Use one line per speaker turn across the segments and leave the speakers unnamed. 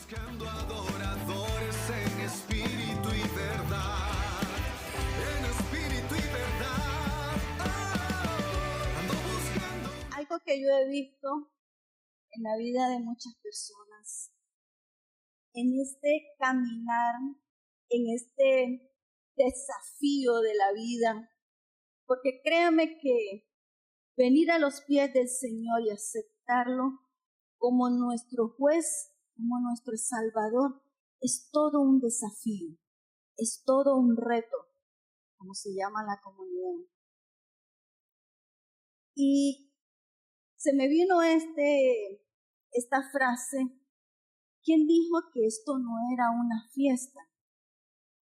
buscando adoradores en espíritu y verdad. En espíritu y verdad. Ando buscando.
Algo que yo he visto en la vida de muchas personas, en este caminar, en este desafío de la vida, porque créame que venir a los pies del Señor y aceptarlo como nuestro juez, como nuestro Salvador, es todo un desafío, es todo un reto, como se llama la comunidad. Y se me vino esta frase: ¿quién dijo que esto no era una fiesta?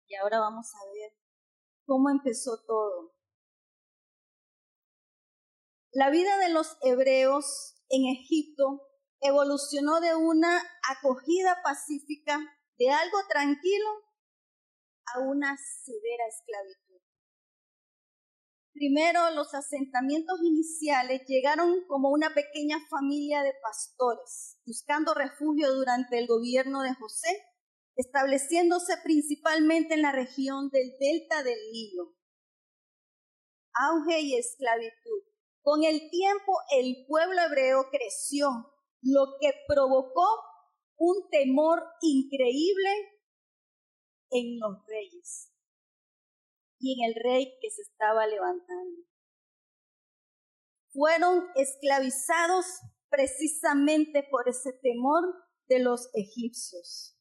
Y ahora vamos a ver cómo empezó todo. La vida de los hebreos en Egipto evolucionó de una acogida pacífica, de algo tranquilo, a una severa esclavitud. Primero, los asentamientos iniciales llegaron como una pequeña familia de pastores, buscando refugio durante el gobierno de José, estableciéndose principalmente en la región del delta del Nilo. Auge y esclavitud. Con el tiempo, el pueblo hebreo creció, lo que provocó un temor increíble en los reyes y en el rey que se estaba levantando. Fueron esclavizados precisamente por ese temor de los egipcios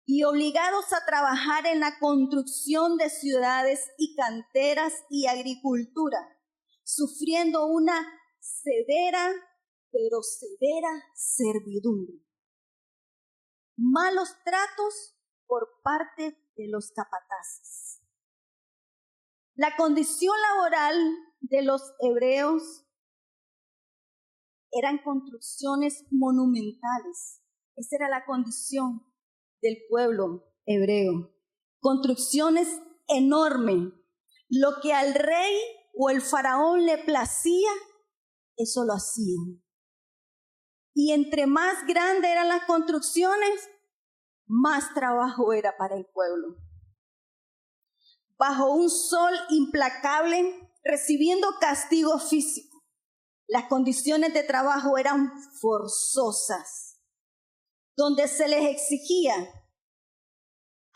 y obligados a trabajar en la construcción de ciudades y canteras y agricultura, sufriendo una severa servidumbre. Malos tratos por parte de los capataces. La condición laboral de los hebreos eran construcciones monumentales. Esa era la condición del pueblo hebreo. Construcciones enormes. Lo que al rey o el faraón le placía, eso lo hacían. Y entre más grandes eran las construcciones, más trabajo era para el pueblo. Bajo un sol implacable, recibiendo castigo físico, las condiciones de trabajo eran forzosas, donde se les exigía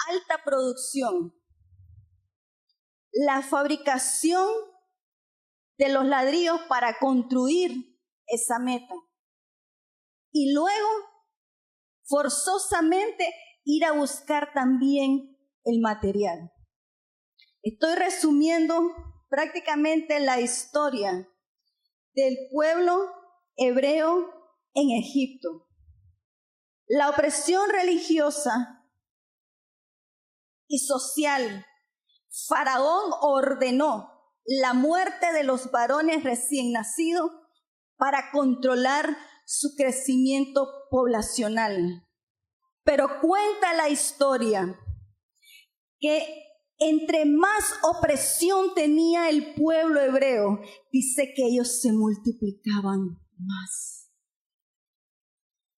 alta producción, la fabricación de los ladrillos para construir esa meta. Y luego, forzosamente, ir a buscar también el material. Estoy resumiendo prácticamente la historia del pueblo hebreo en Egipto. La opresión religiosa y social. Faraón ordenó la muerte de los varones recién nacidos para controlar su crecimiento poblacional. Pero cuenta la historia que entre más opresión tenía el pueblo hebreo, dice que ellos se multiplicaban más.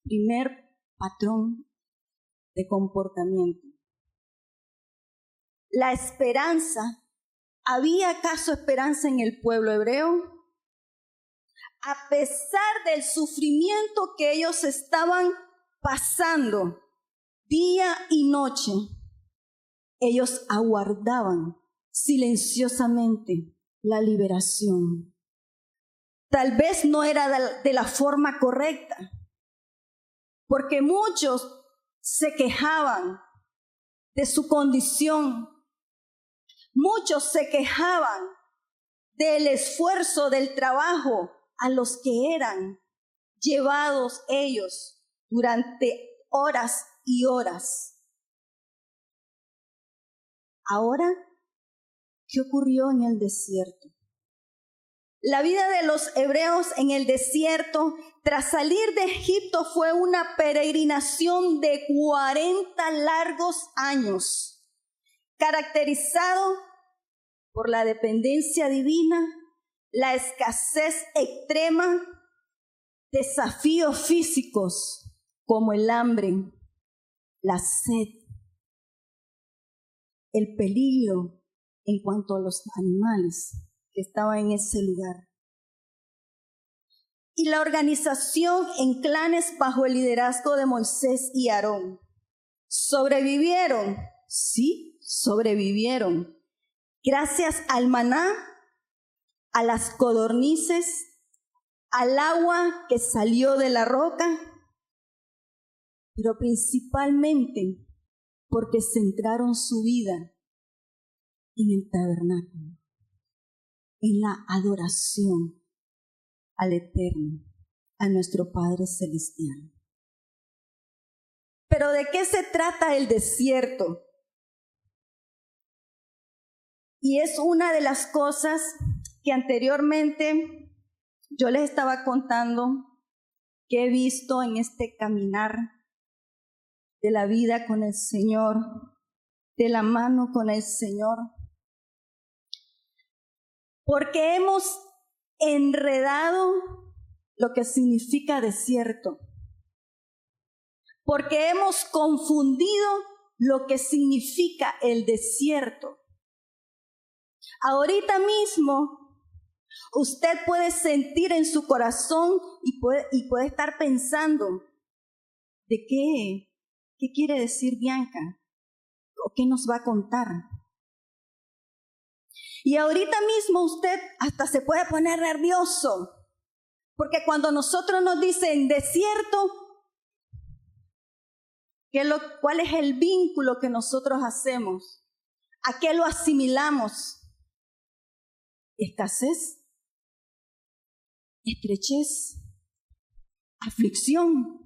Primer patrón de comportamiento. La esperanza. ¿Había acaso esperanza en el pueblo hebreo? A pesar del sufrimiento que ellos estaban pasando día y noche, ellos aguardaban silenciosamente la liberación. Tal vez no era de la forma correcta, porque muchos se quejaban de su condición. Muchos se quejaban del esfuerzo, del trabajo a los que eran llevados ellos durante horas y horas. Ahora, ¿qué ocurrió en el desierto? La vida de los hebreos en el desierto, tras salir de Egipto, fue una peregrinación de 40 largos años, caracterizado por la dependencia divina, la escasez extrema, desafíos físicos como el hambre, la sed, el peligro en cuanto a los animales que estaban en ese lugar. Y la organización en clanes bajo el liderazgo de Moisés y Aarón. ¿Sobrevivieron? Sí, sobrevivieron. Gracias al maná, a las codornices, al agua que salió de la roca, pero principalmente porque centraron su vida en el tabernáculo, en la adoración al Eterno, a nuestro Padre Celestial. Pero ¿de qué se trata el desierto? Y es una de las cosas que anteriormente yo les estaba contando que he visto en este caminar de la vida con el Señor, de la mano con el Señor. Porque hemos enredado lo que significa desierto. Porque hemos confundido lo que significa el desierto. Ahorita mismo, usted puede sentir en su corazón y puede estar pensando, ¿de qué? ¿Qué quiere decir Bianca? ¿O qué nos va a contar? Y ahorita mismo usted hasta se puede poner nervioso, porque cuando nosotros nos dicen desierto, ¿cuál es el vínculo que nosotros hacemos? ¿A qué lo asimilamos? Escasez, estrechez, aflicción,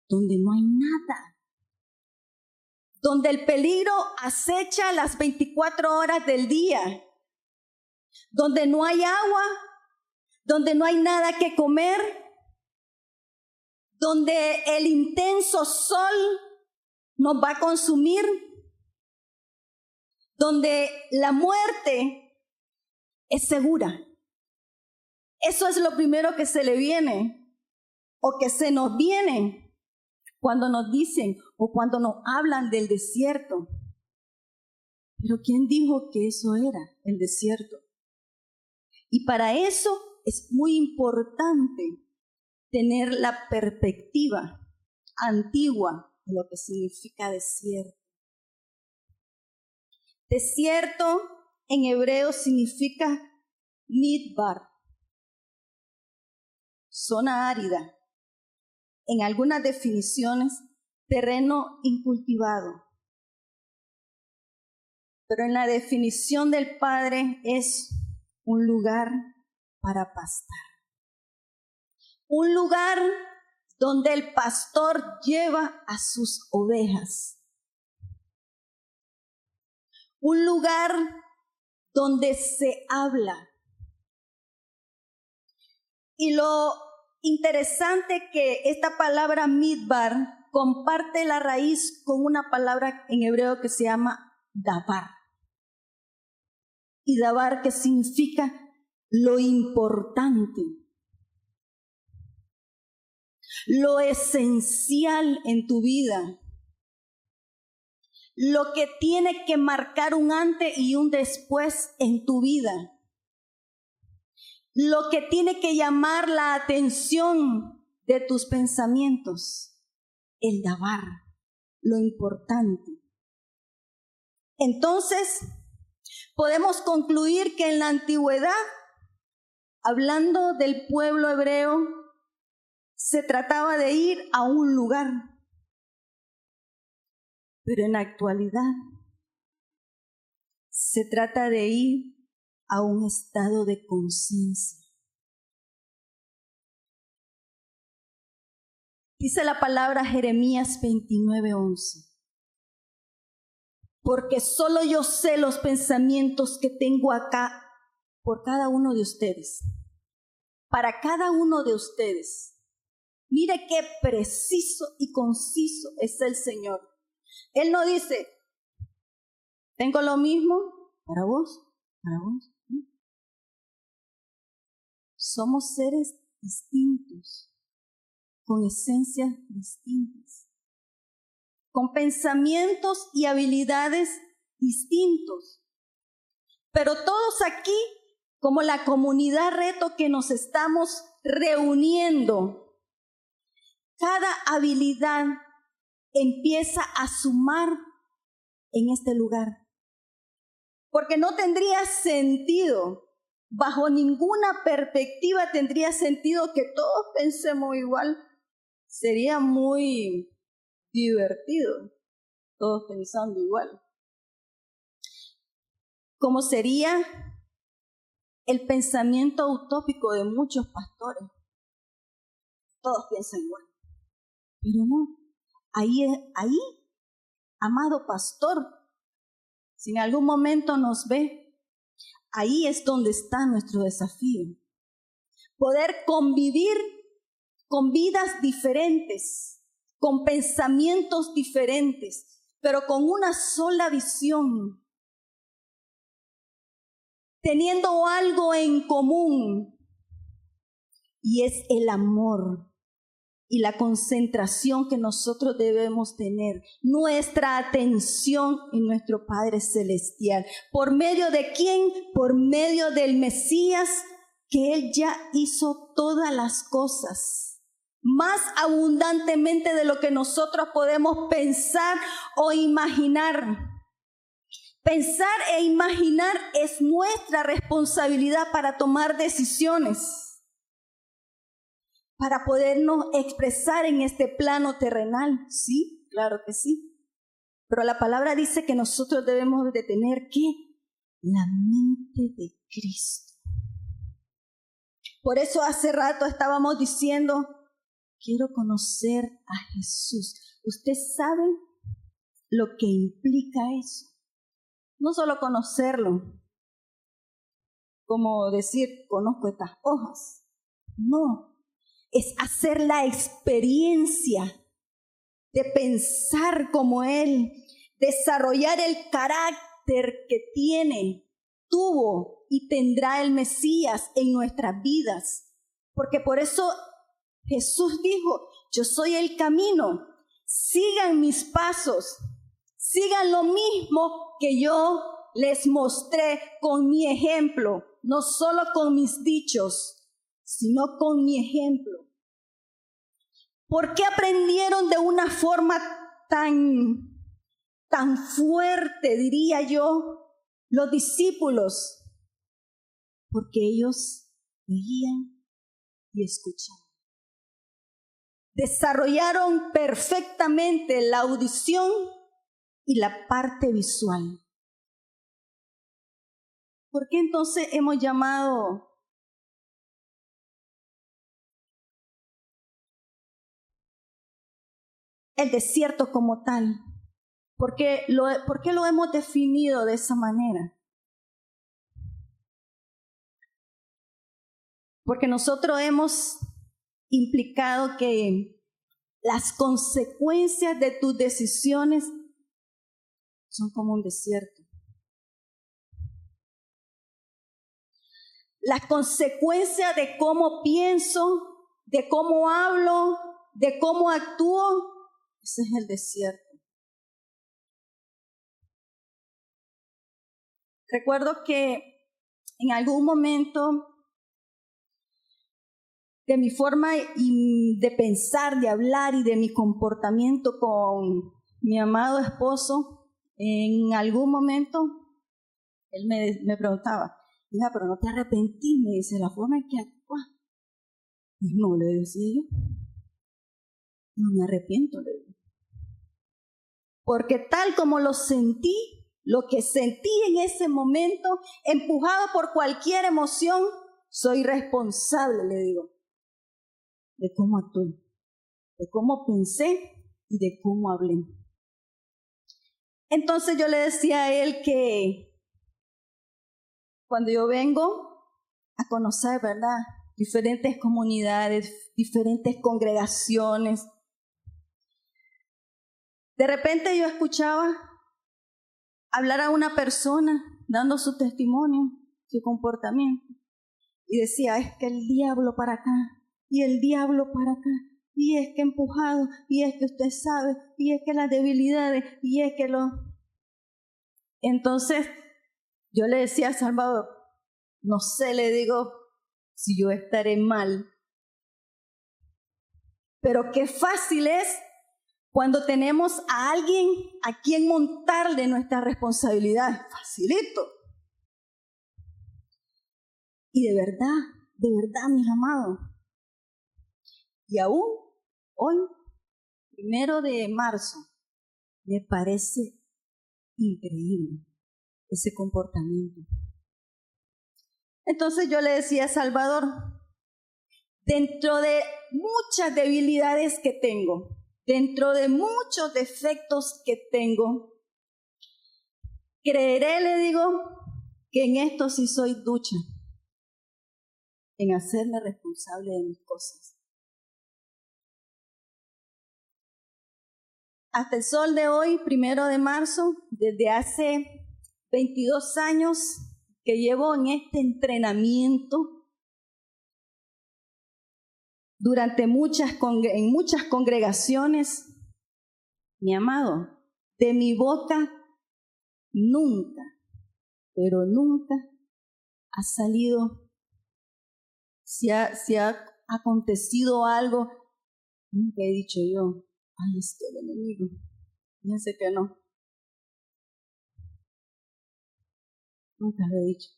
donde no hay nada, donde el peligro acecha las 24 horas del día, donde no hay agua, donde no hay nada que comer, donde el intenso sol nos va a consumir, donde la muerte es segura. Eso es lo primero que se le viene o que se nos viene cuando nos dicen o cuando nos hablan del desierto. Pero ¿quién dijo que eso era el desierto? Y para eso es muy importante tener la perspectiva antigua de lo que significa desierto. Desierto en hebreo significa midbar, zona árida. En algunas definiciones, terreno incultivado. Pero en la definición del Padre es un lugar para pastar. Un lugar donde el pastor lleva a sus ovejas. Un lugar donde se habla. Y lo interesante que esta palabra midbar comparte la raíz con una palabra en hebreo que se llama dabar. Y dabar, que significa lo importante, lo esencial en tu vida, lo que tiene que marcar un antes y un después en tu vida, lo que tiene que llamar la atención de tus pensamientos, el dabar, lo importante. Entonces, podemos concluir que en la antigüedad, hablando del pueblo hebreo, se trataba de ir a un lugar. Pero en la actualidad, se trata de ir a un estado de conciencia. Dice la palabra Jeremías 29:11. Porque solo yo sé los pensamientos que tengo acá por cada uno de ustedes. Para cada uno de ustedes. Mire qué preciso y conciso es el Señor. Él no dice, tengo lo mismo para vos, para vos. Somos seres distintos, con esencias distintas. con pensamientos y habilidades distintos. Pero todos aquí, como la comunidad Reto que nos estamos reuniendo, cada habilidad empieza a sumar en este lugar. Porque no tendría sentido, bajo ninguna perspectiva tendría sentido que todos pensemos igual. Sería muy divertido, todos pensando igual. Como sería el pensamiento utópico de muchos pastores. Todos piensan igual. Pero no, ahí, amado pastor, si en algún momento nos ve, ahí es donde está nuestro desafío. Poder convivir con vidas diferentes, con pensamientos diferentes, pero con una sola visión, teniendo algo en común, y es el amor y la concentración que nosotros debemos tener, nuestra atención en nuestro Padre Celestial. ¿Por medio de quién? Por medio del Mesías, que Él ya hizo todas las cosas, más abundantemente de lo que nosotros podemos pensar o imaginar. Pensar e imaginar es nuestra responsabilidad para tomar decisiones, para podernos expresar en este plano terrenal. Sí, claro que sí. Pero la palabra dice que nosotros debemos de tener, ¿qué? La mente de Cristo. Por eso hace rato estábamos diciendo, quiero conocer a Jesús. ¿Usted sabe lo que implica eso? No solo conocerlo, como decir, conozco estas hojas. No. Es hacer la experiencia de pensar como Él, desarrollar el carácter que tuvo y tendrá el Mesías en nuestras vidas. Porque por eso Jesús dijo, yo soy el camino, sigan mis pasos, sigan lo mismo que yo les mostré con mi ejemplo, no solo con mis dichos, sino con mi ejemplo. ¿Por qué aprendieron de una forma tan fuerte, diría yo, los discípulos? Porque ellos veían y escuchaban. Desarrollaron perfectamente la audición y la parte visual. ¿Por qué entonces hemos llamado el desierto como tal? ¿Por qué lo hemos definido de esa manera? Porque nosotros hemos implicado que las consecuencias de tus decisiones son como un desierto. Las consecuencias de cómo pienso, de cómo hablo, de cómo actúo, ese es el desierto. Recuerdo que en algún momento de mi forma de pensar, de hablar y de mi comportamiento con mi amado esposo, en algún momento él me preguntaba, mira, pero no te arrepentís, me dice, la forma en que actúas. No, le decía yo, no me arrepiento, le digo. Porque tal como lo que sentí en ese momento, empujado por cualquier emoción, soy responsable, le digo, de cómo actué, de cómo pensé y de cómo hablé. Entonces yo le decía a él que cuando yo vengo a conocer, ¿verdad?, diferentes comunidades, diferentes congregaciones, de repente yo escuchaba hablar a una persona dando su testimonio, su comportamiento, y decía, es que el diablo para acá, y el diablo para acá, y es que empujado, y es que usted sabe, y es que las debilidades, y es que lo... Entonces, yo le decía a Salvador, no sé, le digo, si yo estaré mal, pero qué fácil es cuando tenemos a alguien a quien montarle nuestra responsabilidad. Facilito. Y de verdad, mis amados. Y aún hoy, 1 de marzo, me parece increíble ese comportamiento. Entonces yo le decía a Salvador, dentro de muchas debilidades que tengo, dentro de muchos defectos que tengo, creeré, le digo, que en esto sí soy ducha, en hacerme responsable de mis cosas. Hasta el sol de hoy, 1 de marzo, desde hace 22 años que llevo en este entrenamiento, en muchas congregaciones, mi amado, de mi boca nunca, pero nunca ha salido, si ha acontecido algo, nunca he dicho yo, ay, es que el enemigo, fíjense que no. Nunca lo he dicho.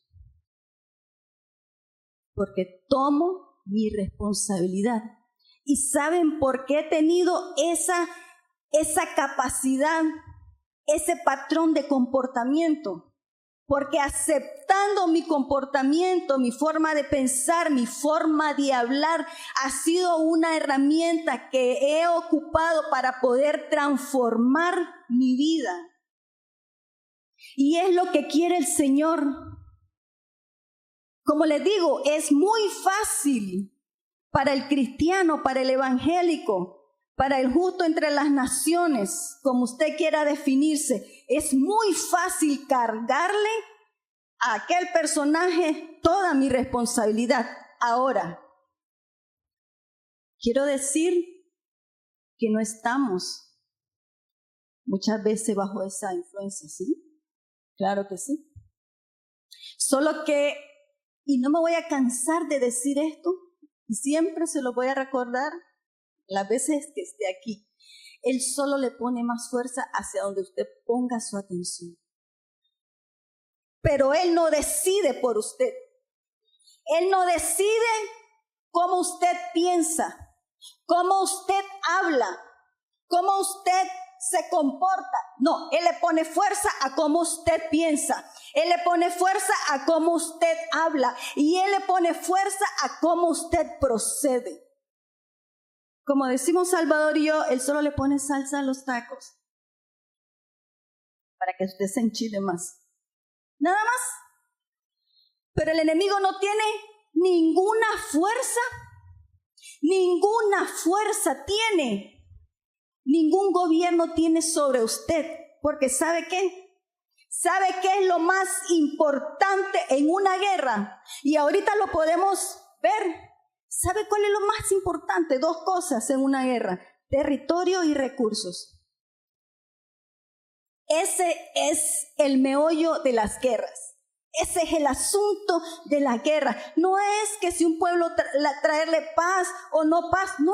Porque tomo mi responsabilidad. ¿Y saben por qué he tenido esa capacidad, ese patrón de comportamiento? Porque aceptando mi comportamiento, mi forma de pensar, mi forma de hablar, ha sido una herramienta que he ocupado para poder transformar mi vida. Y es lo que quiere el Señor. Como les digo, es muy fácil para el cristiano, para el evangélico, para el justo entre las naciones, como usted quiera definirse. Es muy fácil cargarle a aquel personaje toda mi responsabilidad. Ahora, quiero decir que no estamos muchas veces bajo esa influencia, ¿sí? Claro que sí. Solo que, y no me voy a cansar de decir esto, y siempre se lo voy a recordar las veces que esté aquí, Él solo le pone más fuerza hacia donde usted ponga su atención. Pero Él no decide por usted. Él no decide cómo usted piensa, cómo usted habla, cómo usted se comporta. No, Él le pone fuerza a cómo usted piensa. Él le pone fuerza a cómo usted habla. Y Él le pone fuerza a cómo usted procede. Como decimos Salvador y yo, Él solo le pone salsa a los tacos para que usted se enchile más. Nada más. Pero el enemigo no tiene ninguna fuerza tiene. Ningún gobierno tiene sobre usted, porque ¿sabe qué? ¿Sabe qué es lo más importante en una guerra? Y ahorita lo podemos ver. ¿Sabe cuál es lo más importante? 2 cosas en una guerra: territorio y recursos. Ese es el meollo de las guerras. Ese es el asunto de la guerra. No es que si un pueblo traerle paz o no paz. No.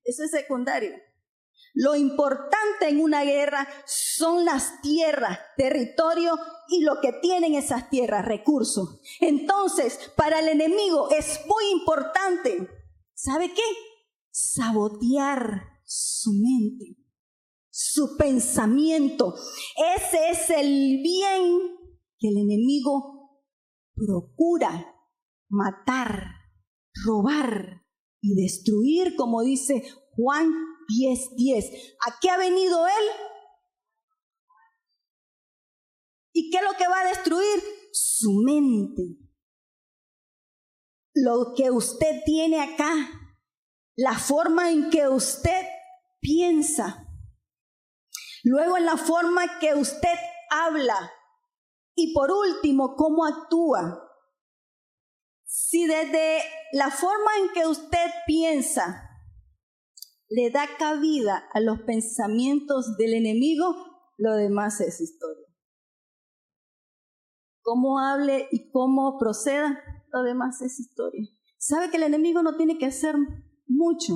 Eso es secundario. Lo importante en una guerra son las tierras, territorio y lo que tienen esas tierras, recursos. Entonces, para el enemigo es muy importante, ¿sabe qué? Sabotear su mente, su pensamiento. Ese es el bien que el enemigo procura matar, robar y destruir, como dice Juan 10:10. ¿A qué ha venido Él? ¿Y qué es lo que va a destruir? Su mente. Lo que usted tiene acá, la forma en que usted piensa, luego en la forma que usted habla y por último, cómo actúa. Si desde la forma en que usted piensa le da cabida a los pensamientos del enemigo, lo demás es historia. Cómo hable y cómo proceda, lo demás es historia. ¿Sabe que el enemigo no tiene que hacer mucho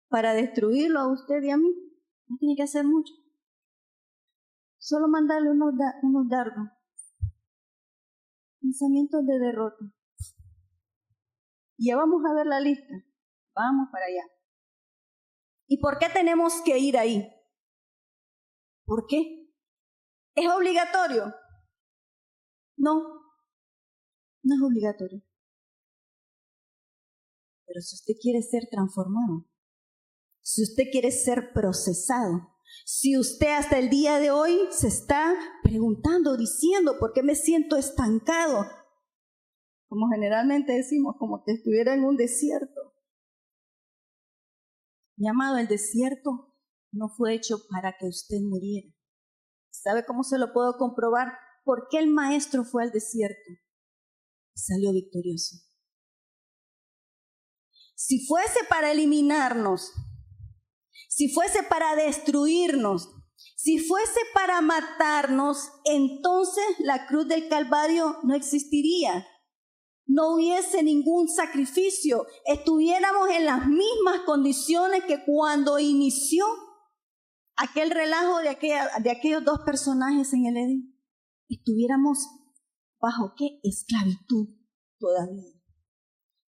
para destruirlo a usted y a mí? No tiene que hacer mucho. Solo mandarle unos dardos. Pensamientos de derrota. Y ya vamos a ver la lista. Vamos para allá. ¿Y por qué tenemos que ir ahí? ¿Por qué? ¿Es obligatorio? No, no es obligatorio. Pero si usted quiere ser transformado, si usted quiere ser procesado, si usted hasta el día de hoy se está preguntando, diciendo, ¿por qué me siento estancado? Como generalmente decimos, como que estuviera en un desierto. Mi amado, el desierto no fue hecho para que usted muriera. ¿Sabe cómo se lo puedo comprobar? ¿Por qué el maestro fue al desierto? Salió victorioso. Si fuese para eliminarnos, si fuese para destruirnos, si fuese para matarnos, entonces la cruz del Calvario no existiría. No hubiese ningún sacrificio. Estuviéramos en las mismas condiciones que cuando inició aquel relajo de aquellos dos personajes en el Edén. Estuviéramos bajo qué esclavitud todavía.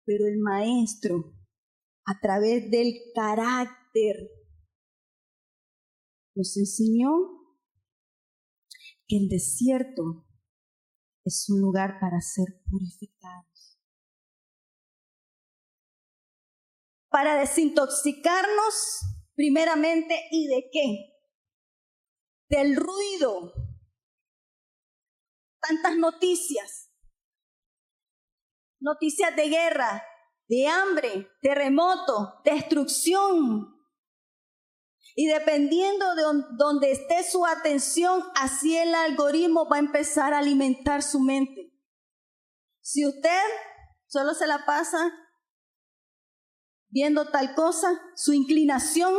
Pero el maestro, a través del carácter, nos enseñó que el desierto es un lugar para ser purificados, para desintoxicarnos primeramente. ¿Y de qué? Del ruido. Tantas noticias de guerra, de hambre, terremoto, destrucción. Y dependiendo de donde esté su atención, así el algoritmo va a empezar a alimentar su mente. Si usted solo se la pasa viendo tal cosa, su inclinación,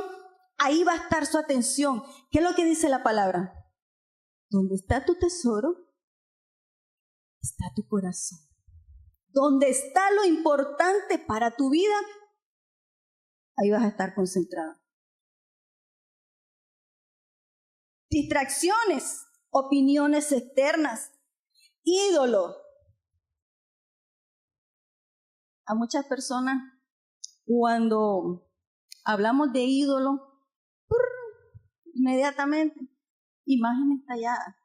ahí va a estar su atención. ¿Qué es lo que dice la palabra? Donde está tu tesoro, está tu corazón. Donde está lo importante para tu vida, ahí vas a estar concentrado. Distracciones, opiniones externas, ídolo. A muchas personas, cuando hablamos de ídolo, inmediatamente, imágenes talladas.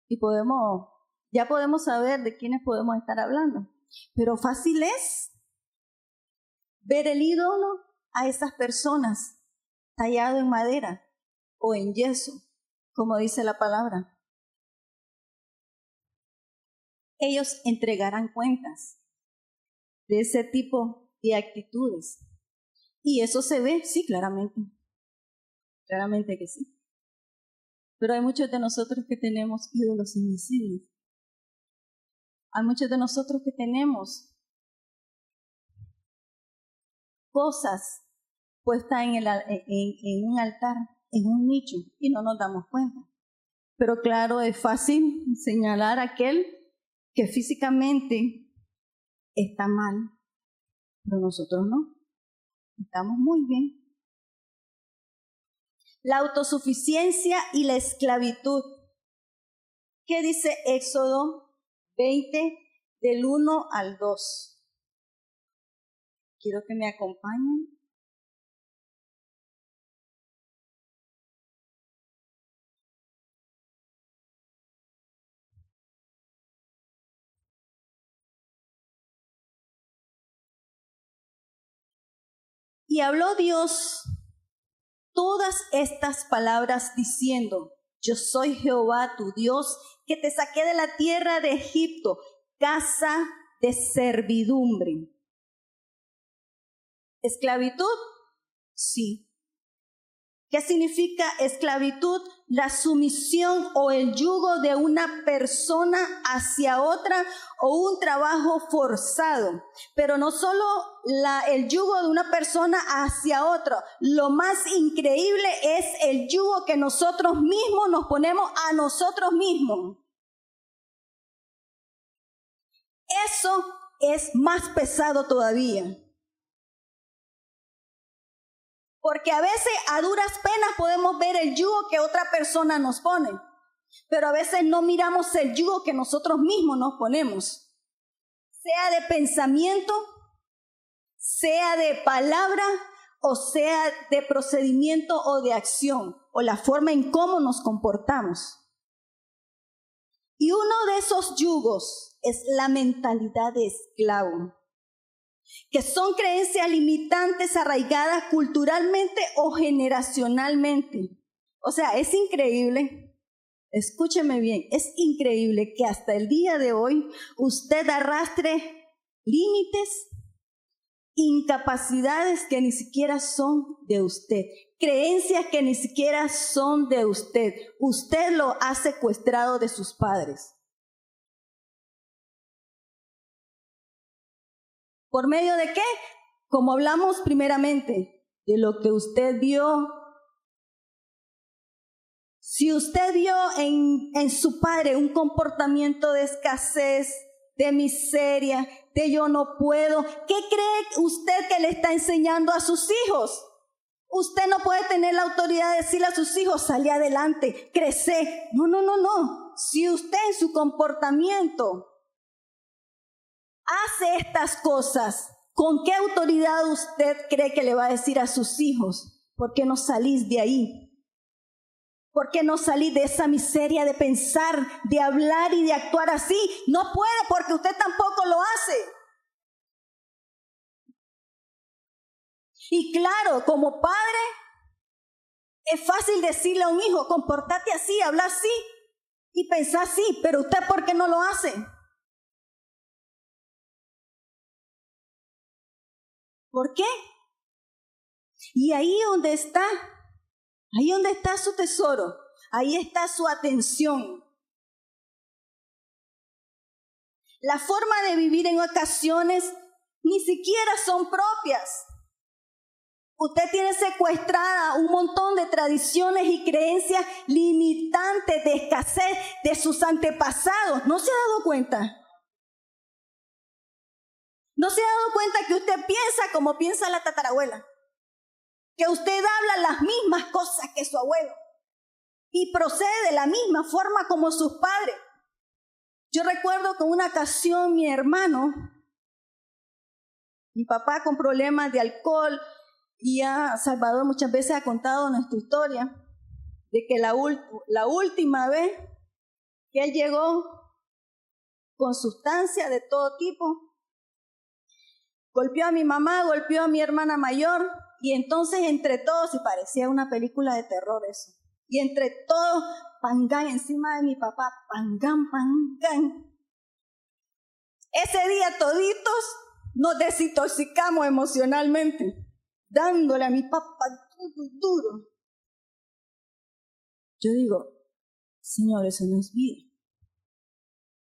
Y ya podemos saber de quiénes podemos estar hablando. Pero fácil es ver el ídolo a esas personas tallado en madera o en yeso, como dice la palabra. Ellos entregarán cuentas de ese tipo de actitudes. Y eso se ve, sí, claramente. Claramente que sí. Pero hay muchos de nosotros que tenemos ídolos invisibles. Hay muchos de nosotros que tenemos cosas puestas en un altar, en un nicho, y no nos damos cuenta. Pero claro, es fácil señalar a aquel que físicamente está mal, pero nosotros no. Estamos muy bien. La autosuficiencia y la esclavitud. ¿Qué dice Éxodo 20, del 1 al 2? Quiero que me acompañen. Y habló Dios todas estas palabras diciendo: yo soy Jehová tu Dios, que te saqué de la tierra de Egipto, casa de servidumbre. ¿Esclavitud? Sí. ¿Qué significa esclavitud? La sumisión o el yugo de una persona hacia otra o un trabajo forzado. Pero no solo el yugo de una persona hacia otra. Lo más increíble es el yugo que nosotros mismos nos ponemos a nosotros mismos. Eso es más pesado todavía. Porque a veces a duras penas podemos ver el yugo que otra persona nos pone, pero a veces no miramos el yugo que nosotros mismos nos ponemos, sea de pensamiento, sea de palabra, o sea de procedimiento o de acción, o la forma en cómo nos comportamos. Y uno de esos yugos es la mentalidad de esclavo, que son creencias limitantes arraigadas culturalmente o generacionalmente. O sea, es increíble, escúcheme bien, es increíble que hasta el día de hoy usted arrastre límites, incapacidades que ni siquiera son de usted, creencias que ni siquiera son de usted. Usted lo ha secuestrado de sus padres. ¿Por medio de qué? Como hablamos primeramente, de lo que usted vio. Si usted vio en su padre un comportamiento de escasez, de miseria, de yo no puedo, ¿qué cree usted que le está enseñando a sus hijos? Usted no puede tener la autoridad de decirle a sus hijos, salí adelante, crece. No. Si usted en su comportamiento hace estas cosas, ¿con qué autoridad usted cree que le va a decir a sus hijos? ¿Por qué no salís de ahí? ¿Por qué no salís de esa miseria de pensar, de hablar y de actuar así? No puede porque usted tampoco lo hace. Y claro, como padre, es fácil decirle a un hijo, comportate así, habla así y pensá así, pero usted ¿por qué no lo hace? ¿Por qué? Y ahí donde está su tesoro, ahí está su atención. La forma de vivir en ocasiones ni siquiera son propias. Usted tiene secuestrada un montón de tradiciones y creencias limitantes de escasez de sus antepasados. ¿No se ha dado cuenta? ¿No se ha dado cuenta que usted piensa como piensa la tatarabuela? Que usted habla las mismas cosas que su abuelo y procede de la misma forma como sus padres. Yo recuerdo que en una ocasión mi papá con problemas de alcohol, y ya Salvador muchas veces ha contado nuestra historia, de que la última vez que él llegó con sustancia de todo tipo, golpeó a mi mamá, golpeó a mi hermana mayor, y entonces entre todos, y parecía una película de terror eso, y entre todos, pangán encima de mi papá, pangán. Ese día toditos nos desintoxicamos emocionalmente, dándole a mi papá duro. Yo digo, Señor, eso no es vida.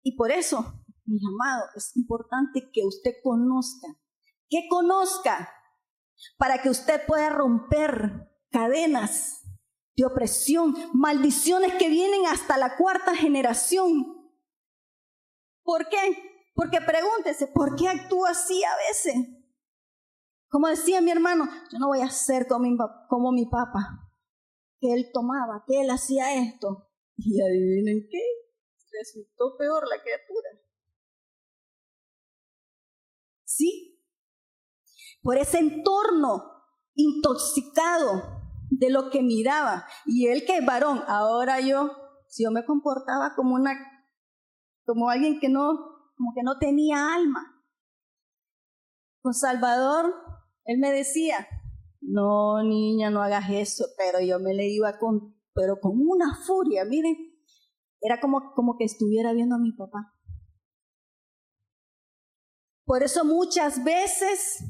Y por eso, mis amados, es importante que usted conozca, para que usted pueda romper cadenas de opresión, maldiciones que vienen hasta la 4ª generación. ¿Por qué? Porque pregúntese, ¿por qué actúo así a veces? Como decía mi hermano, yo no voy a ser como mi papá, que él tomaba, que él hacía esto. Y adivinen qué, resultó peor la criatura. ¿Sí? Por ese entorno intoxicado de lo que miraba. Y él que es varón, ahora si yo me comportaba como alguien que como que no tenía alma. Con Salvador, él me decía, no niña, no hagas eso, pero yo me le iba con una furia, miren, era como que estuviera viendo a mi papá. Por eso muchas veces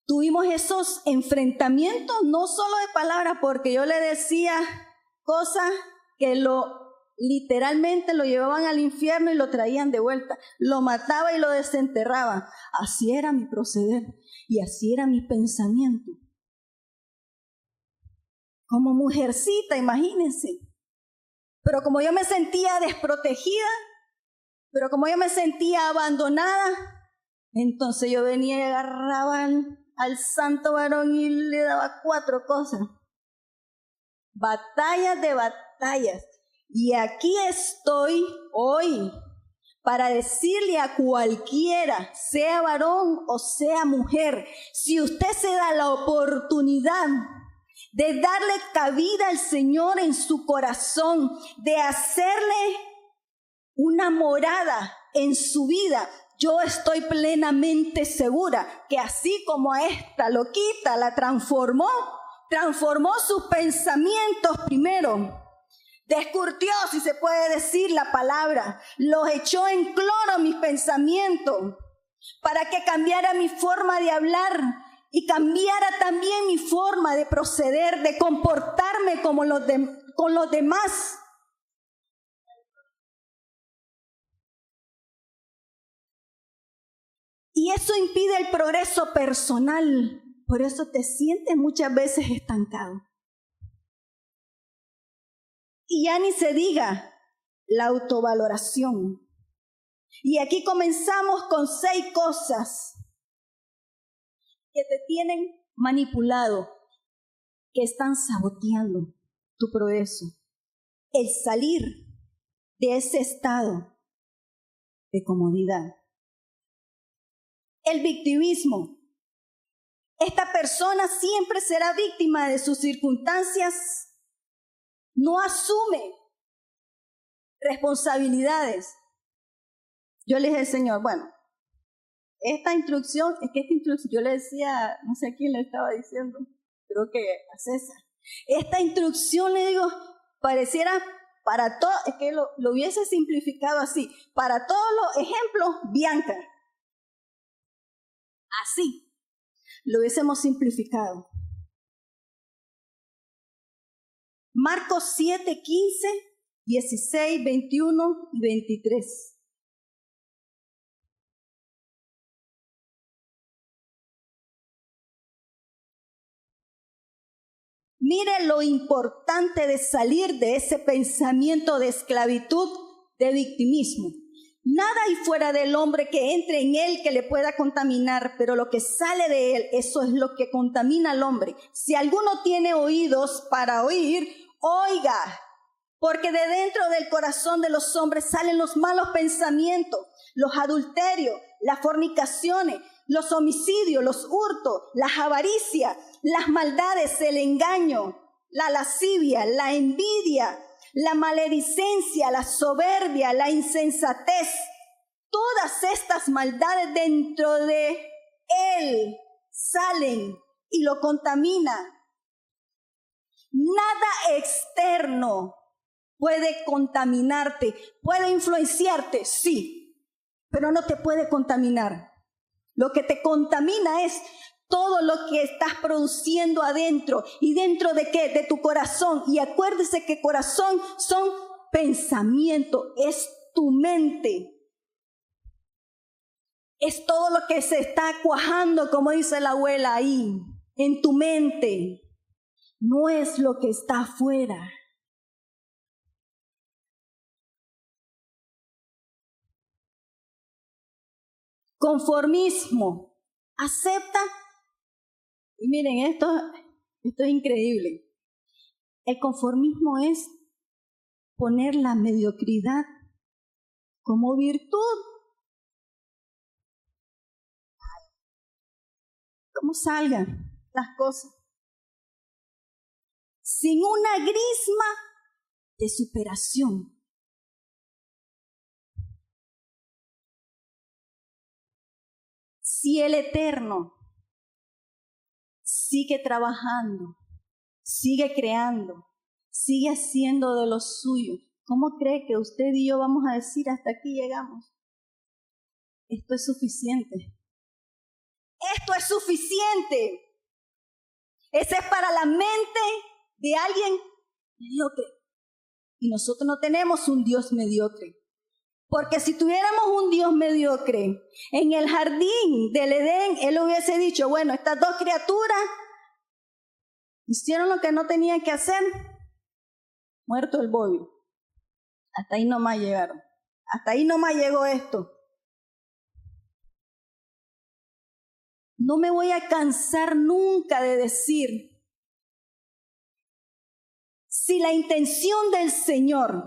tuvimos esos enfrentamientos, no solo de palabras, porque yo le decía cosas que literalmente lo llevaban al infierno y lo traían de vuelta. Lo mataba y lo desenterraba. Así era mi proceder y así era mi pensamiento. Como mujercita, imagínense. Pero como yo me sentía desprotegida, pero como yo me sentía abandonada, entonces yo venía y agarraba al santo varón y le daba 4 cosas. Batallas de batallas. Y aquí estoy hoy para decirle a cualquiera, sea varón o sea mujer, si usted se da la oportunidad de darle cabida al Señor en su corazón, de hacerle una morada en su vida, yo estoy plenamente segura que así como a esta loquita la transformó sus pensamientos primero, descurtió, si se puede decir la palabra, los echó en cloro mis pensamientos para que cambiara mi forma de hablar y cambiara también mi forma de proceder, de comportarme como con los demás. Y eso impide el progreso personal. Por eso te sientes muchas veces estancado. Y ya ni se diga la autovaloración. Y aquí comenzamos con 6 cosas que te tienen manipulado, que están saboteando tu progreso. El salir de ese estado de comodidad. El victimismo. Esta persona siempre será víctima de sus circunstancias, no asume responsabilidades. Yo le dije al Señor, bueno, esta instrucción, yo le decía, no sé a quién le estaba diciendo, creo que a César. Esta instrucción, le digo, pareciera para todo, es que lo hubiese simplificado así, para todos los ejemplos, Bianca. Así, lo hubiésemos simplificado. Marcos 7, 15, 16, 21 y 23. Mire lo importante de salir de ese pensamiento de esclavitud, de victimismo. Nada hay fuera del hombre que entre en él que le pueda contaminar, pero lo que sale de él, eso es lo que contamina al hombre. Si alguno tiene oídos para oír, oiga, porque de dentro del corazón de los hombres salen los malos pensamientos, los adulterios, las fornicaciones, los homicidios, los hurtos, las avaricias, las maldades, el engaño, la lascivia, la envidia, la maledicencia, la soberbia, la insensatez. Todas estas maldades dentro de él salen y lo contaminan. Nada externo puede contaminarte, puede influenciarte, sí, pero no te puede contaminar. Lo que te contamina es todo lo que estás produciendo adentro. ¿Y dentro de qué? De tu corazón. Y acuérdese que corazón son pensamientos, es tu mente. Es todo lo que se está cuajando, como dice la abuela ahí, en tu mente. No es lo que está afuera. Conformismo. Acepta. Y miren, esto es increíble. El conformismo es poner la mediocridad como virtud. ¿Cómo salgan las cosas? Sin una grisma de superación. Si el Eterno sigue trabajando, sigue creando, sigue haciendo de lo suyo, ¿cómo cree que usted y yo vamos a decir hasta aquí llegamos? Esto es suficiente. Esto es suficiente. Ese es para la mente de alguien mediocre. Y nosotros no tenemos un Dios mediocre. Porque si tuviéramos un Dios mediocre, en el jardín del Edén, Él hubiese dicho, bueno, estas dos criaturas hicieron lo que no tenían que hacer, muerto el Bobby. Hasta ahí nomás llegaron. Hasta ahí nomás llegó esto. No me voy a cansar nunca de decir, si la intención del Señor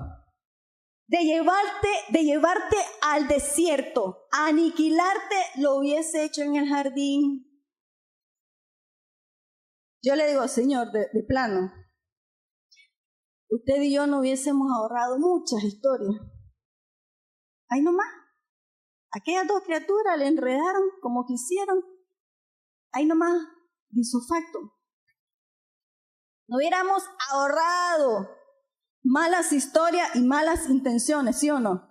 de llevarte al desierto, a aniquilarte, lo hubiese hecho en el jardín. Yo le digo, Señor, de plano, usted y yo no hubiésemos ahorrado muchas historias. Ahí nomás. Aquellas dos criaturas le enredaron como quisieron. Ahí nomás, hizo facto. No hubiéramos ahorrado malas historias y malas intenciones, ¿sí o no?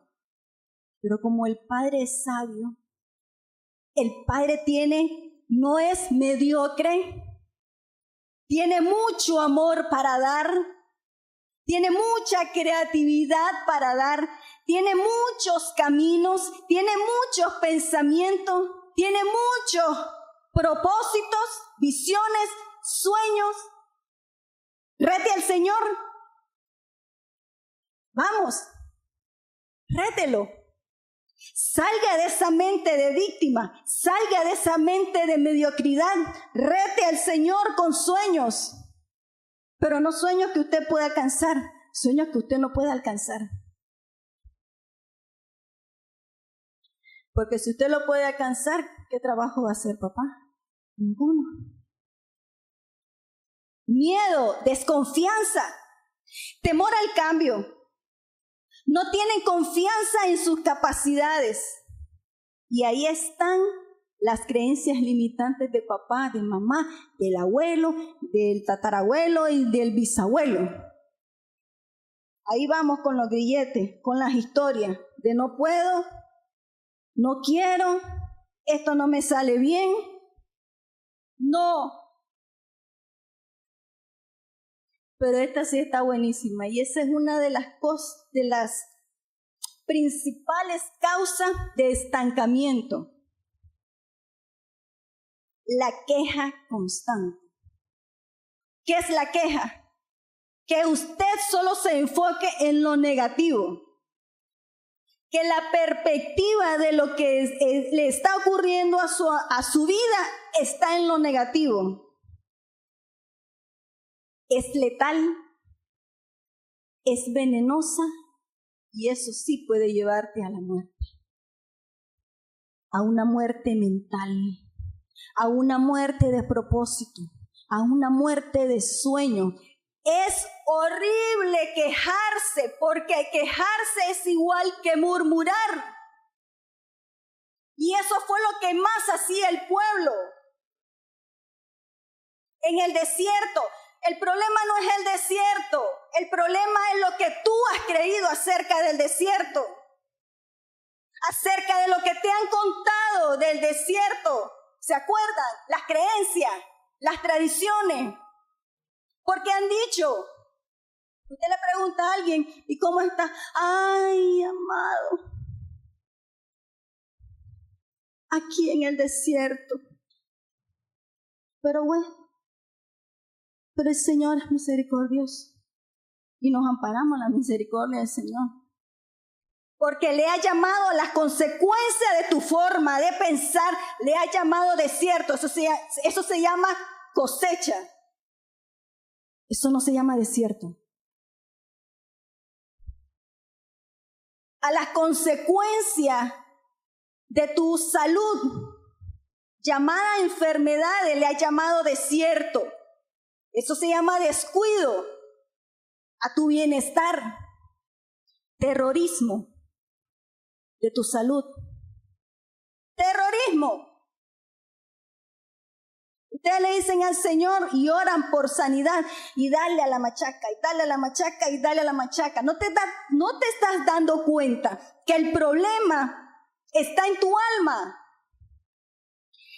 Pero como el Padre es sabio, el Padre no es mediocre, tiene mucho amor para dar, tiene mucha creatividad para dar, tiene muchos caminos, tiene muchos pensamientos, tiene muchos propósitos, visiones, sueños. Rete al Señor. Vamos, rételo. Salga de esa mente de víctima, salga de esa mente de mediocridad. Rete al Señor con sueños, pero no sueños que usted pueda alcanzar, sueños que usted no puede alcanzar. Porque si usted lo puede alcanzar, ¿qué trabajo va a hacer, papá? Ninguno. Miedo, desconfianza, temor al cambio. No tienen confianza en sus capacidades. Y ahí están las creencias limitantes de papá, de mamá, del abuelo, del tatarabuelo y del bisabuelo. Ahí vamos con los grilletes, con las historias de no puedo, no quiero, esto no me sale bien. No. Pero esta sí está buenísima y esa es una de las principales causas de estancamiento. La queja constante. ¿Qué es la queja? Que usted solo se enfoque en lo negativo. Que la perspectiva de lo que le está ocurriendo a su vida está en lo negativo. Es letal, es venenosa y eso sí puede llevarte a la muerte. A una muerte mental, a una muerte de propósito, a una muerte de sueño. Es horrible quejarse, porque quejarse es igual que murmurar. Y eso fue lo que más hacía el pueblo. En el desierto, el problema no es el desierto, el problema es lo que tú has creído acerca del desierto. Acerca de lo que te han contado del desierto. ¿Se acuerdan? Las creencias, las tradiciones. Porque han dicho, usted le pregunta a alguien, ¿y cómo está? Ay, amado, aquí en el desierto. Pero bueno, pero el Señor es misericordioso y nos amparamos en la misericordia del Señor. Porque le ha llamado a las consecuencias de tu forma de pensar, le ha llamado desierto. Eso se llama cosecha. Eso no se llama desierto. A las consecuencias de tu salud, llamada enfermedades, le ha llamado desierto. Eso se llama descuido a tu bienestar, terrorismo de tu salud. Terrorismo. Ustedes le dicen al Señor y oran por sanidad y dale a la machaca, y dale a la machaca, y dale a la machaca. No te estás dando cuenta que el problema está en tu alma.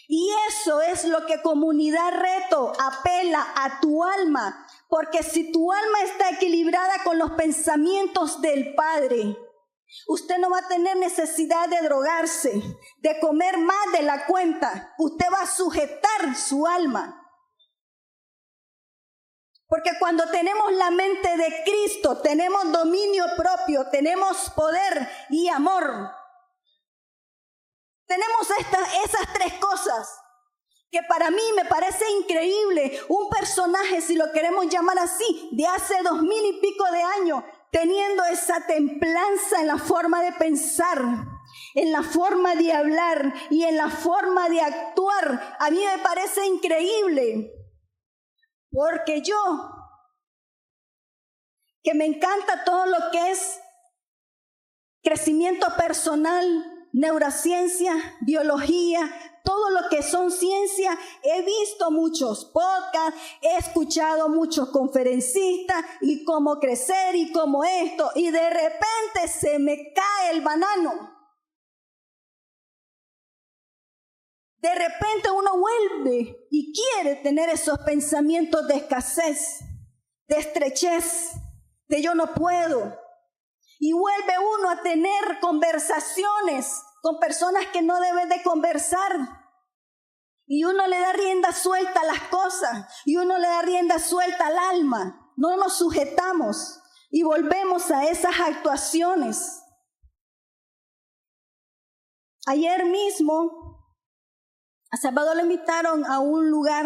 Y eso es lo que Comunidad Reto apela a tu alma. Porque si tu alma está equilibrada con los pensamientos del Padre, usted no va a tener necesidad de drogarse, de comer más de la cuenta. Usted va a sujetar su alma. Porque cuando tenemos la mente de Cristo, tenemos dominio propio, tenemos poder y amor. Tenemos esas tres cosas que para mí me parece increíble. Un personaje, si lo queremos llamar así, de hace 2000 y pico de años, teniendo esa templanza en la forma de pensar, en la forma de hablar y en la forma de actuar. A mí me parece increíble. Porque yo, que me encanta todo lo que es crecimiento personal, neurociencia, biología, todo lo que son ciencias, he visto muchos podcasts, he escuchado muchos conferencistas y cómo crecer y cómo esto, y de repente se me cae el banano. De repente uno vuelve y quiere tener esos pensamientos de escasez, de estrechez, de yo no puedo. Y vuelve uno a tener conversaciones con personas que no debe de conversar. Y uno le da rienda suelta a las cosas. Y uno le da rienda suelta al alma. No nos sujetamos y volvemos a esas actuaciones. Ayer mismo a Salvador le invitaron a un lugar.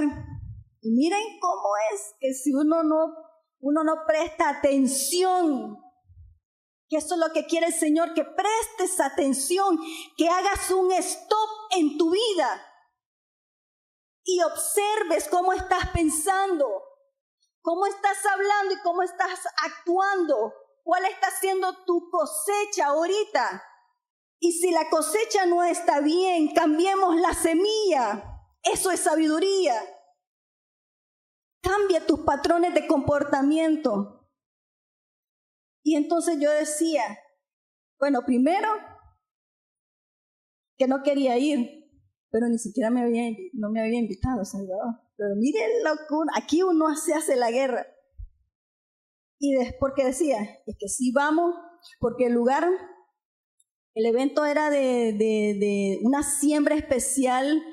Y miren cómo es que si uno no presta atención, que eso es lo que quiere el Señor, que prestes atención, que hagas un stop en tu vida y observes cómo estás pensando, cómo estás hablando y cómo estás actuando, cuál está siendo tu cosecha ahorita. Y si la cosecha no está bien, cambiemos la semilla. Eso es sabiduría. Cambia tus patrones de comportamiento. Y entonces yo decía, bueno, primero, que no quería ir, pero ni siquiera no me había invitado, Salvador. Pero miren locura, aquí uno se hace la guerra. Y porque decía, es que sí vamos, porque el evento era de una siembra especial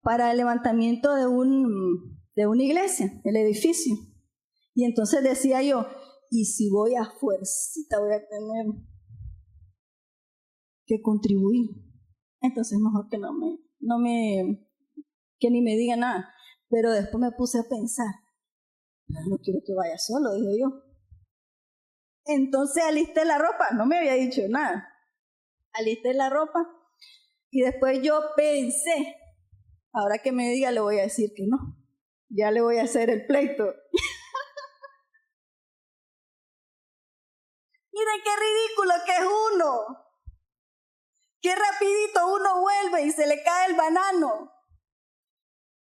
para el levantamiento de una iglesia, el edificio. Y entonces decía yo, y si voy a fuercita voy a tener que contribuir. Entonces mejor que que ni me diga nada. Pero después me puse a pensar, no quiero que vaya solo, dije yo. Entonces alisté la ropa, no me había dicho nada. Alisté la ropa y después yo pensé, ahora que me diga le voy a decir que no, ya le voy a hacer el pleito. Miren qué ridículo que es uno, qué rapidito uno vuelve y se le cae el banano.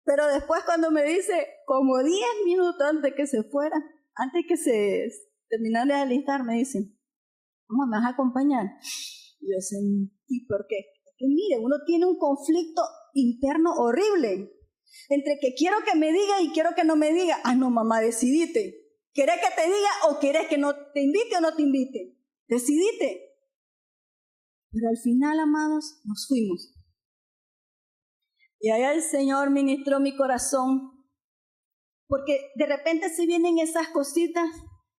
Pero después cuando me dice, como 10 minutos antes que se fuera, antes que se terminara de alistar, me dicen, ¿cómo me vas a acompañar? Yo sentí, porque es que mire, uno tiene un conflicto interno horrible entre que quiero que me diga y quiero que no me diga. Ah, no, mamá, decidite. ¿Querés que te diga o querés que no te invite o no te invite? Decidite. Pero al final, amados, nos fuimos. Y allá el Señor ministró mi corazón, porque de repente se vienen esas cositas,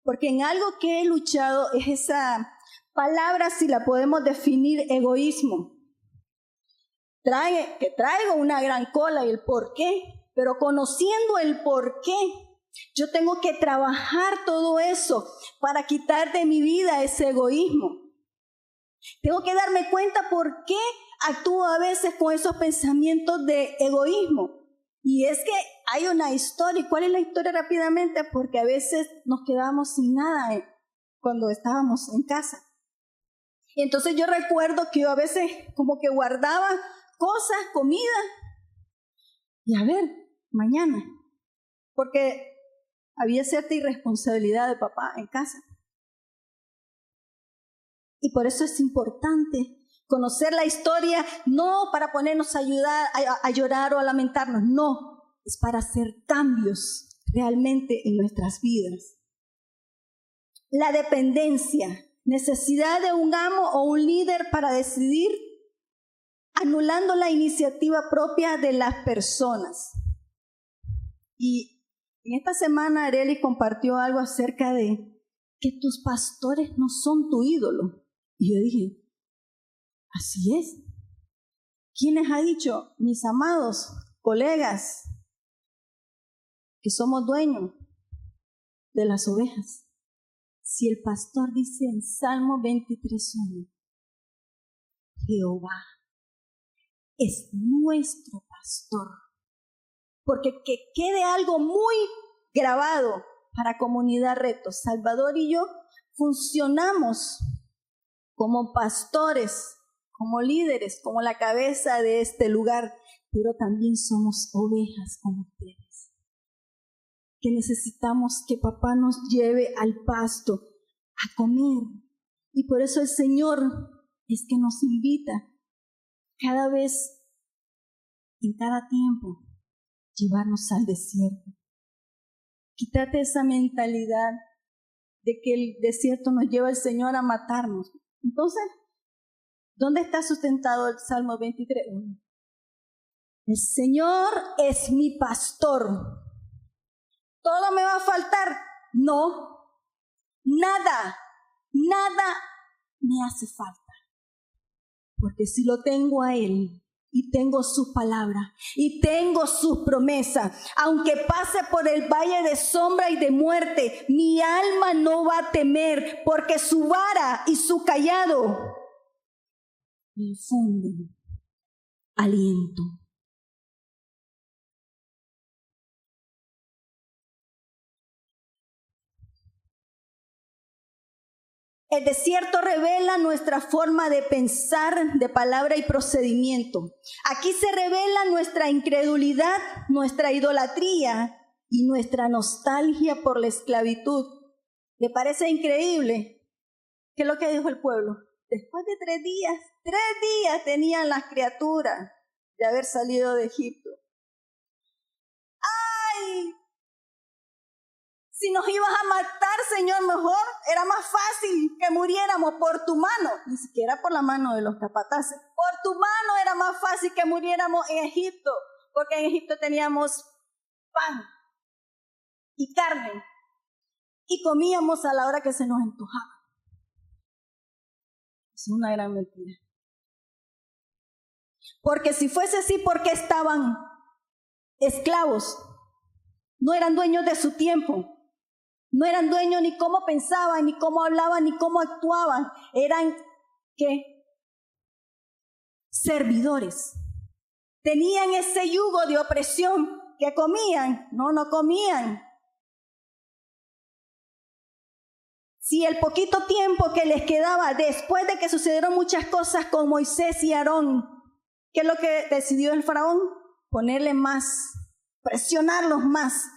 porque en algo que he luchado es esa palabra, si la podemos definir, egoísmo. Traigo una gran cola y el por qué, pero conociendo el por qué, yo tengo que trabajar todo eso para quitar de mi vida ese egoísmo. Tengo que darme cuenta por qué actúo a veces con esos pensamientos de egoísmo. Y es que hay una historia. ¿Y cuál es la historia rápidamente? Porque a veces nos quedamos sin nada cuando estábamos en casa. Y entonces yo recuerdo que yo a veces como que guardaba cosas, comida, y a ver, mañana. Porque había cierta irresponsabilidad de papá en casa. Y por eso es importante conocer la historia, no para ponernos a llorar o a lamentarnos, no, es para hacer cambios realmente en nuestras vidas. La dependencia, necesidad de un amo o un líder para decidir, anulando la iniciativa propia de las personas. Y en esta semana Arely compartió algo acerca de que tus pastores no son tu ídolo. Y yo dije, así es. ¿Quién les ha dicho, mis amados colegas, que somos dueños de las ovejas? Si el pastor dice en Salmo 23:1, Jehová es nuestro pastor. Porque que quede algo muy grabado para Comunidad Reto. Salvador y yo funcionamos como pastores, como líderes, como la cabeza de este lugar, pero también somos ovejas como ustedes, que necesitamos que papá nos lleve al pasto a comer. Y por eso el Señor es que nos invita cada vez, en cada tiempo, llevarnos al desierto. Quítate esa mentalidad de que el desierto nos lleva el Señor a matarnos. Entonces, ¿dónde está sustentado el Salmo 23:1? El Señor es mi pastor. ¿Todo me va a faltar? No, nada me hace falta. Porque si lo tengo a Él, y tengo su palabra, y tengo sus promesas, aunque pase por el valle de sombra y de muerte, mi alma no va a temer, porque su vara y su cayado me infunden aliento. El desierto revela nuestra forma de pensar, de palabra y procedimiento. Aquí se revela nuestra incredulidad, nuestra idolatría y nuestra nostalgia por la esclavitud. ¿Le parece increíble? ¿Qué es lo que dijo el pueblo? Después de 3 días tenían las criaturas de haber salido de Egipto. ¡Ay! Si nos ibas a matar, Señor, mejor era más fácil que muriéramos por tu mano. Ni siquiera por la mano de los capataces. Por tu mano era más fácil que muriéramos en Egipto. Porque en Egipto teníamos pan y carne. Y comíamos a la hora que se nos antojaba. Es una gran mentira. Porque si fuese así, ¿por qué estaban esclavos? No eran dueños de su tiempo. No eran dueños ni cómo pensaban, ni cómo hablaban, ni cómo actuaban. Eran, ¿qué? Servidores. Tenían ese yugo de opresión. ¿Que comían? No comían. Si el poquito tiempo que les quedaba después de que sucedieron muchas cosas con Moisés y Aarón, ¿qué es lo que decidió el faraón? Ponerle más, presionarlos más.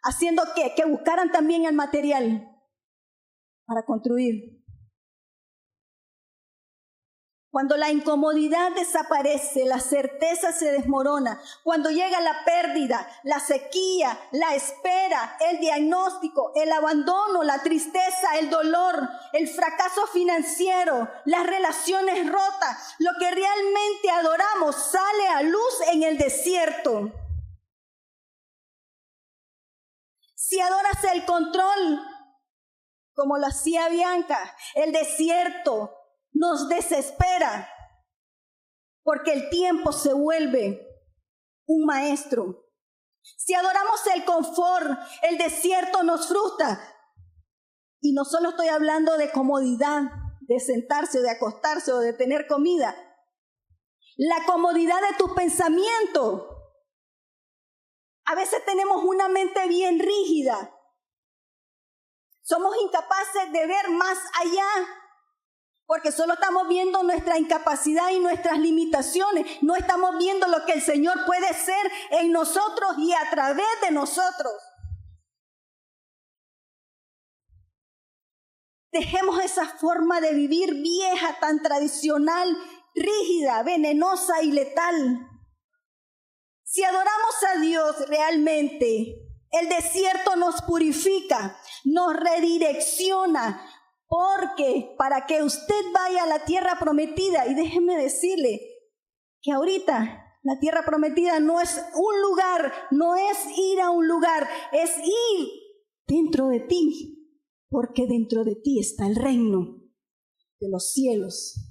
Haciendo que buscaran también el material para construir. Cuando la incomodidad desaparece, la certeza se desmorona. Cuando llega la pérdida, la sequía, la espera, el diagnóstico, el abandono, la tristeza, el dolor, el fracaso financiero, las relaciones rotas, lo que realmente adoramos sale a luz en el desierto. Si adoras el control, como lo hacía Bianca, el desierto nos desespera, porque el tiempo se vuelve un maestro. Si adoramos el confort, el desierto nos frustra. Y no solo estoy hablando de comodidad, de sentarse o de acostarse o de tener comida. La comodidad de tu pensamiento. A veces tenemos una mente bien rígida. Somos incapaces de ver más allá, porque solo estamos viendo nuestra incapacidad y nuestras limitaciones. No estamos viendo lo que el Señor puede hacer en nosotros y a través de nosotros. Dejemos esa forma de vivir vieja, tan tradicional, rígida, venenosa y letal. Si adoramos a Dios realmente, el desierto nos purifica, nos redirecciona, porque para que usted vaya a la tierra prometida, y déjeme decirle que ahorita la tierra prometida no es un lugar, no es ir a un lugar, es ir dentro de ti, porque dentro de ti está el reino de los cielos.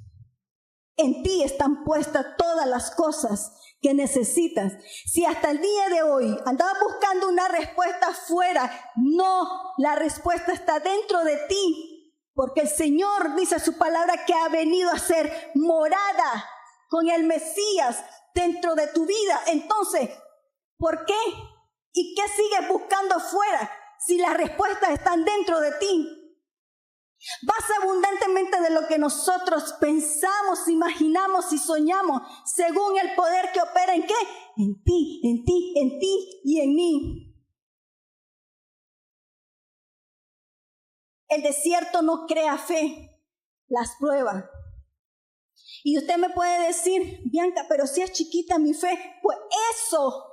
En ti están puestas todas las cosas que necesitas. Si hasta el día de hoy andabas buscando una respuesta afuera, no, la respuesta está dentro de ti, porque el Señor dice su palabra que ha venido a ser morada con el Mesías dentro de tu vida. Entonces, ¿por qué? ¿Y qué sigues buscando afuera si las respuestas están dentro de ti? Más abundantemente de lo que nosotros pensamos, imaginamos y soñamos, según el poder que opera ¿en qué? En ti, en ti, en ti y en mí. El desierto no crea fe, las prueba. Y usted me puede decir, Bianca, pero si es chiquita mi fe, pues eso,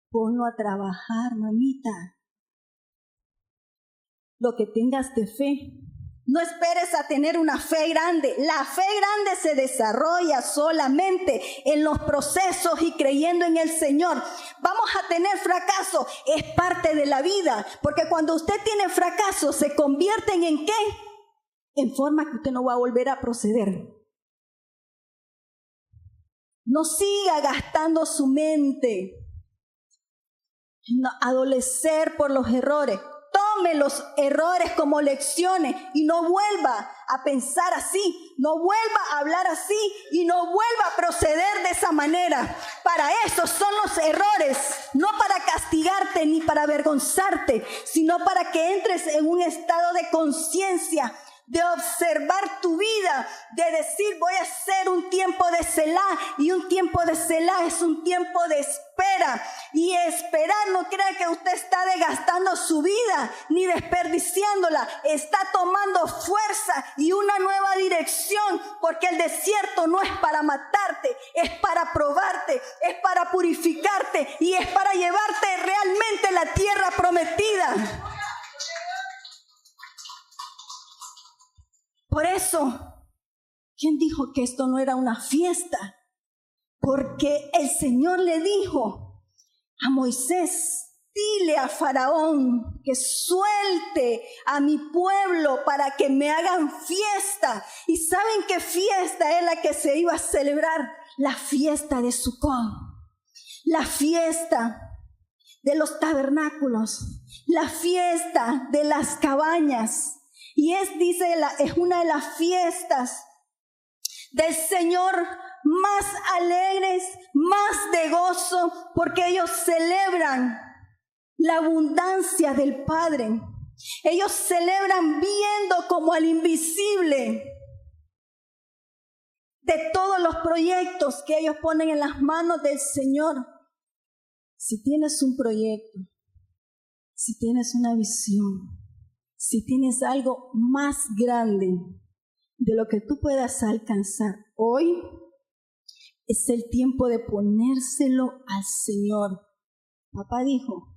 ponlo a trabajar, mamita. Lo que tengas de fe. No esperes a tener una fe grande. La fe grande se desarrolla solamente en los procesos y creyendo en el Señor. Vamos a tener fracaso, es parte de la vida, porque cuando usted tiene fracaso se convierten ¿en qué? En forma que usted no va a volver a proceder. No siga gastando su mente en adolecer por los errores. Tome los errores como lecciones y no vuelva a pensar así, no vuelva a hablar así y no vuelva a proceder de esa manera. Para eso son los errores, no para castigarte ni para avergonzarte, sino para que entres en un estado de conciencia, de observar tu vida, de decir voy a hacer un tiempo de Selah, y un tiempo de Selah es un tiempo de espera, y esperar no crea que usted está desgastando su vida ni desperdiciándola, está tomando fuerza y una nueva dirección, porque el desierto no es para matarte, es para probarte, es para purificarte y es para llevarte realmente a la tierra prometida. Por eso, ¿quién dijo que esto no era una fiesta? Porque el Señor le dijo a Moisés, dile a Faraón que suelte a mi pueblo para que me hagan fiesta. ¿Y saben qué fiesta es la que se iba a celebrar? La fiesta de Sucot, la fiesta de los tabernáculos, la fiesta de las cabañas. Y es una de las fiestas del Señor más alegres, más de gozo, porque ellos celebran la abundancia del Padre. Ellos celebran viendo como al invisible de todos los proyectos que ellos ponen en las manos del Señor. Si tienes un proyecto, si tienes una visión, si tienes algo más grande de lo que tú puedas alcanzar hoy, es el tiempo de ponérselo al Señor. Papá dijo,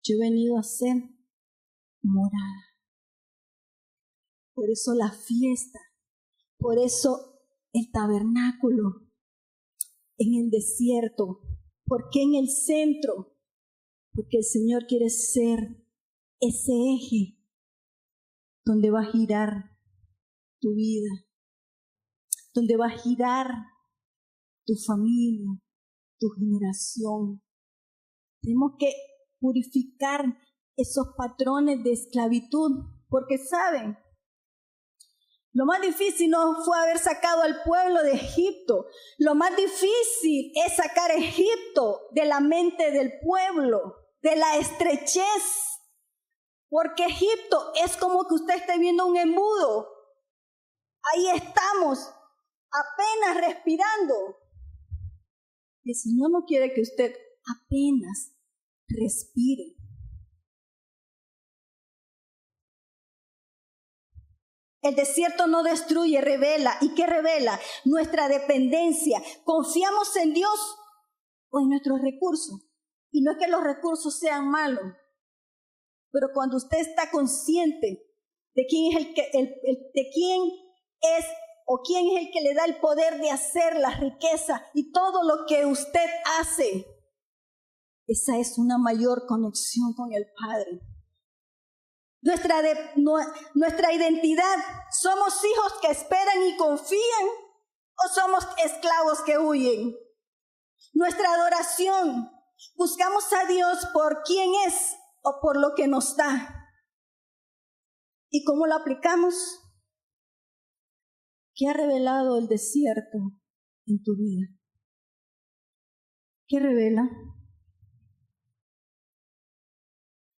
yo he venido a ser morada. Por eso la fiesta, por eso el tabernáculo en el desierto. ¿Por qué en el centro? Porque el Señor quiere ser ese eje donde va a girar tu vida, donde va a girar tu familia, tu generación. Tenemos que purificar esos patrones de esclavitud, porque saben, lo más difícil no fue haber sacado al pueblo de Egipto. Lo más difícil es sacar a Egipto de la mente del pueblo, de la estrechez. Porque Egipto es como que usted esté viendo un embudo. Ahí estamos, apenas respirando. El Señor no quiere que usted apenas respire. El desierto no destruye, revela. ¿Y qué revela? Nuestra dependencia. ¿Confiamos en Dios o en nuestros recursos? Y no es que los recursos sean malos, pero cuando usted está consciente de quién es quién es el que le da el poder de hacer las riquezas y todo lo que usted hace, esa es una mayor conexión con el Padre. Nuestra identidad, ¿somos hijos que esperan y confían o somos esclavos que huyen? Nuestra adoración, ¿buscamos a Dios por quién es o por lo que nos da? ¿Y cómo lo aplicamos? ¿Qué ha revelado el desierto en tu vida? ¿Qué revela?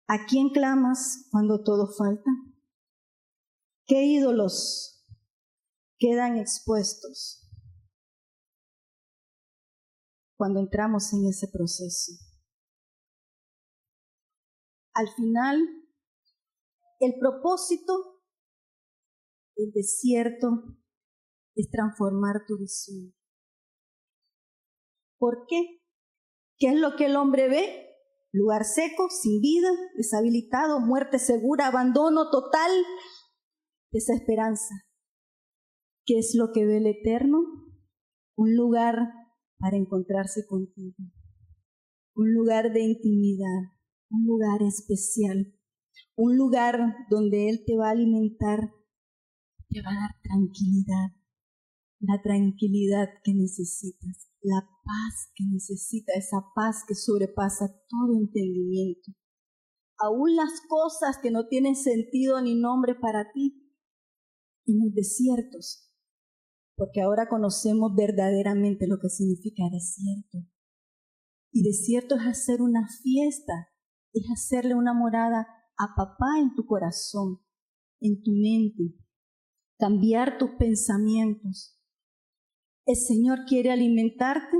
¿A quién clamas cuando todo falta? ¿Qué ídolos quedan expuestos cuando entramos en ese proceso? Al final, el propósito del desierto es transformar tu visión. ¿Por qué? ¿Qué es lo que el hombre ve? Lugar seco, sin vida, deshabilitado, muerte segura, abandono total, desesperanza. ¿Qué es lo que ve el Eterno? Un lugar para encontrarse contigo, un lugar de intimidad, un lugar especial, un lugar donde Él te va a alimentar, te va a dar tranquilidad, la tranquilidad que necesitas, la paz que necesitas, esa paz que sobrepasa todo entendimiento. Aún las cosas que no tienen sentido ni nombre para ti, en los desiertos, porque ahora conocemos verdaderamente lo que significa desierto. Y desierto es hacer una fiesta, es hacerle una morada a papá en tu corazón, en tu mente, cambiar tus pensamientos. El Señor quiere alimentarte,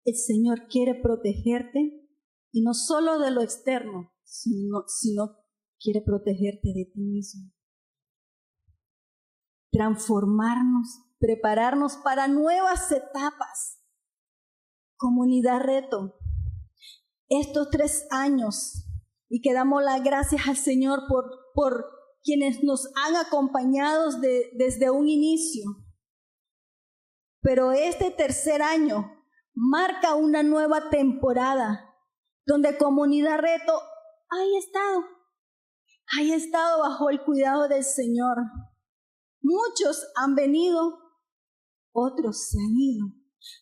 el Señor quiere protegerte, y no solo de lo externo, sino quiere protegerte de ti mismo. Transformarnos, prepararnos para nuevas etapas. Comunidad Reto, estos 3 años, y que damos las gracias al Señor por quienes nos han acompañado desde un inicio. Pero este 3er año marca una nueva temporada donde Comunidad Reto ha estado bajo el cuidado del Señor. Muchos han venido, otros se han ido.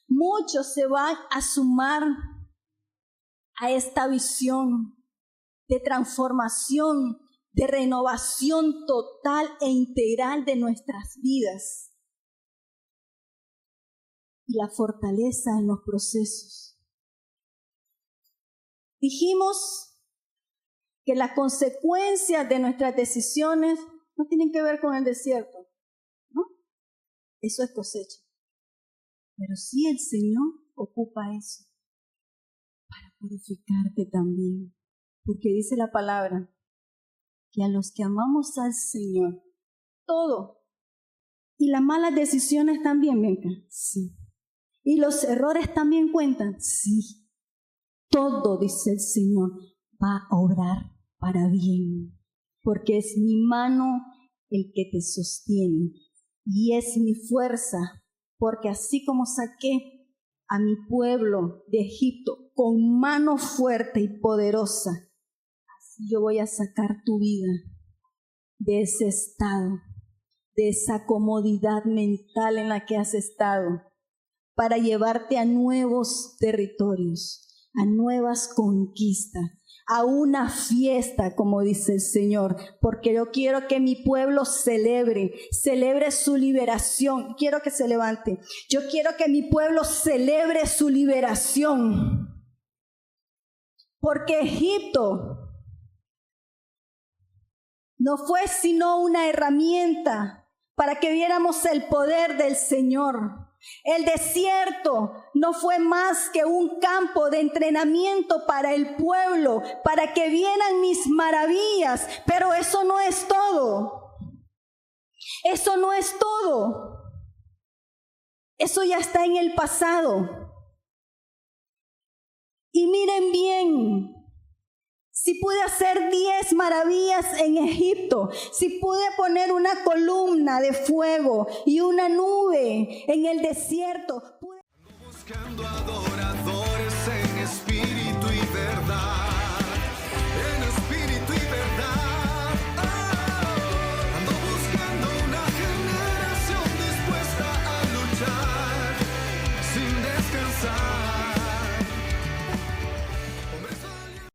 Muchos se van a sumar a esta visión de transformación, de renovación total e integral de nuestras vidas. Y la fortaleza en los procesos. Dijimos que las consecuencias de nuestras decisiones no tienen que ver con el desierto, ¿no? Eso es cosecha. Pero sí el Señor ocupa eso para purificarte también. Porque dice la palabra que a los que amamos al Señor, todo, y las malas decisiones también, Bianca, sí. ¿Y los errores también cuentan? Sí. Todo, dice el Señor, va a obrar para bien, porque es mi mano el que te sostiene y es mi fuerza, porque así como saqué a mi pueblo de Egipto con mano fuerte y poderosa, así yo voy a sacar tu vida de ese estado, de esa comodidad mental en la que has estado, para llevarte a nuevos territorios, a nuevas conquistas, a una fiesta, como dice el Señor, porque yo quiero que mi pueblo celebre su liberación. Quiero que se levante. Yo quiero que mi pueblo celebre su liberación, porque Egipto no fue sino una herramienta para que viéramos el poder del Señor. El desierto no fue más que un campo de entrenamiento para el pueblo, para que vieran mis maravillas, pero eso no es todo. Eso no es todo. Eso ya está en el pasado. Y miren bien, si pude hacer 10 maravillas en Egipto, si pude poner una columna de fuego y una nube en el desierto,
buscando adoradores